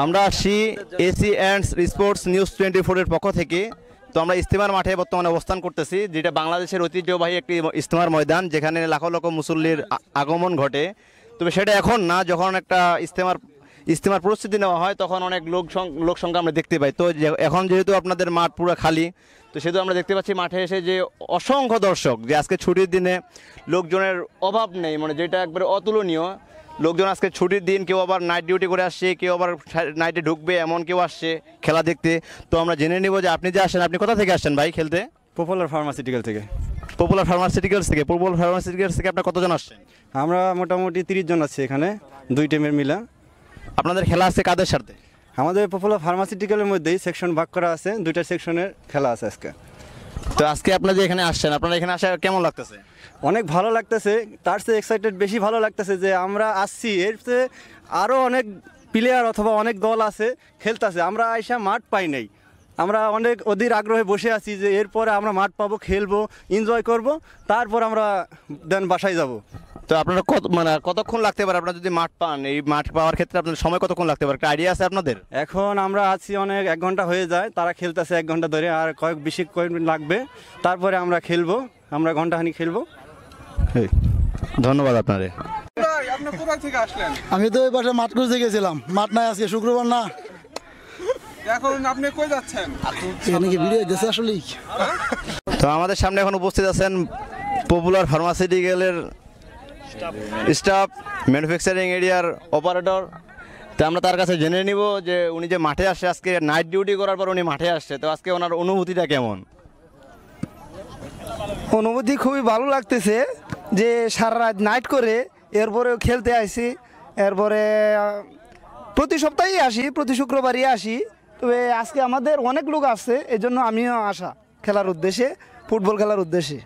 আমরা আসি AC and sports news 24 এর পক্ষ থেকে। তো আমরা ইস্তেমার মাঠে বর্তমানে অবস্থান করতেছি, যেটা বাংলাদেশের ঐতিহ্যবাহী একটি ইস্তেমার ময়দান, যেখানে লাখো লাখো মুসল্লির আগমন ঘটে। তবে সেটা এখন না, যখন একটা ইস্তেমার প্রস্তুতি নেওয়া হয় তখন অনেক লোক সংখ্যা আমরা দেখতে পাই। তো এখন যেহেতু আপনাদের মাঠ পুরো খালি, তো সেহেতু আমরা দেখতে পাচ্ছি মাঠে এসে যে অসংখ্য দর্শক, যে আজকে ছুটির দিনে লোকজনের অভাব নেই, মানে যেটা একবারে অতুলনীয়। লোকজন আজকে ছুটির দিন, কেউ আবার নাইট ডিউটি করে আসছে, কেউ আবার নাইটে ঢুকবে, এমন কেউ আসছে খেলা দেখতে। তো আমরা জেনে নিব যে আপনি যে আসেন, আপনি কোথা থেকে আসছেন ভাই খেলতে? পপুলার ফার্মাসিউটিক্যাল থেকে। পপুলার ফার্মাসিউটিক্যালস থেকে আপনার কতজন আসছেন? আমরা মোটামুটি 30 জন আছি এখানে, 2 টিমের মিলা। আপনাদের খেলা আছে কাদের সাথে? আমাদের পপুলার ফার্মাসিউটিক্যালের মধ্যেই সেকশন ভাগ করা আছে, 2টা সেকশনের খেলা আছে আজকে। তো আজকে আপনারা যে এখানে আসছেন, আপনারা এখানে আসা কেমন লাগতেছে? অনেক ভালো লাগতেছে, তার চেয়ে এক্সাইটেড বেশি ভালো লাগতেছে যে আমরা আসছি, এর চেয়ে আরও অনেক প্লেয়ার অথবা অনেক দল আছে খেলতেছে, আমরা আইসা মাঠ পাই নাই। আমরা অনেক অধীর আগ্রহে বসে আছি যে এরপরে আমরা মাঠ পাবো, খেলবো, এনজয় করব, তারপর আমরা দেন বাসায় যাব। তো আপনারা কতক্ষণ লাগতে পারে আপনারা যদি মাঠ পান? এই মাঠ পাওয়ার ক্ষেত্রে আপনাদের সময় কতক্ষণ লাগতে পারে, একটা আইডিয়া আছে আপনাদের? এখন আমরা আছি অনেক 1 ঘন্টা হয়ে যায়, তারা খেলতেছে 1 ঘন্টা ধরে, আর কয়েক মিনিট লাগবে, তারপরে আমরা খেলবো, আমরা ঘন্টাখানি খেলবো। ধন্যবাদ আপনারে। আপনি কোথা থেকে আসলেন? আমি তো ওই পাশে মাঠ করতে গেছিলাম, মাঠ নাই আজকে, শুক্রবার না। এখন আপনি কই যাচ্ছেন? এখানে কি ভিডিও দিচ্ছে আসলে? তো আমাদের সামনে এখন উপস্থিত আছেন পপুলার ফার্মাসিউটিক্যালের স্টাফ, ম্যানুফ্যাকচারিং এরিয়ার অপারেটর। তো আমরা তার কাছে জেনে নিব যে উনি যে মাঠে আসছে, আজকে নাইট ডিউটি করার পর উনি মাঠে আসছে, তো আজকে ওনার অনুভূতিটা কেমন? অনুভূতি খুবই ভালো লাগতেছে যে সারা রাত নাইট করে এরপরেও খেলতে আসি। এরপরে প্রতি সপ্তাহেই আসি, প্রতি শুক্রবারই আসি। তবে আজকে আমাদের অনেক লোক আসছে, এই জন্য আমিও আসা খেলার উদ্দেশ্যে, ফুটবল খেলার উদ্দেশ্যে।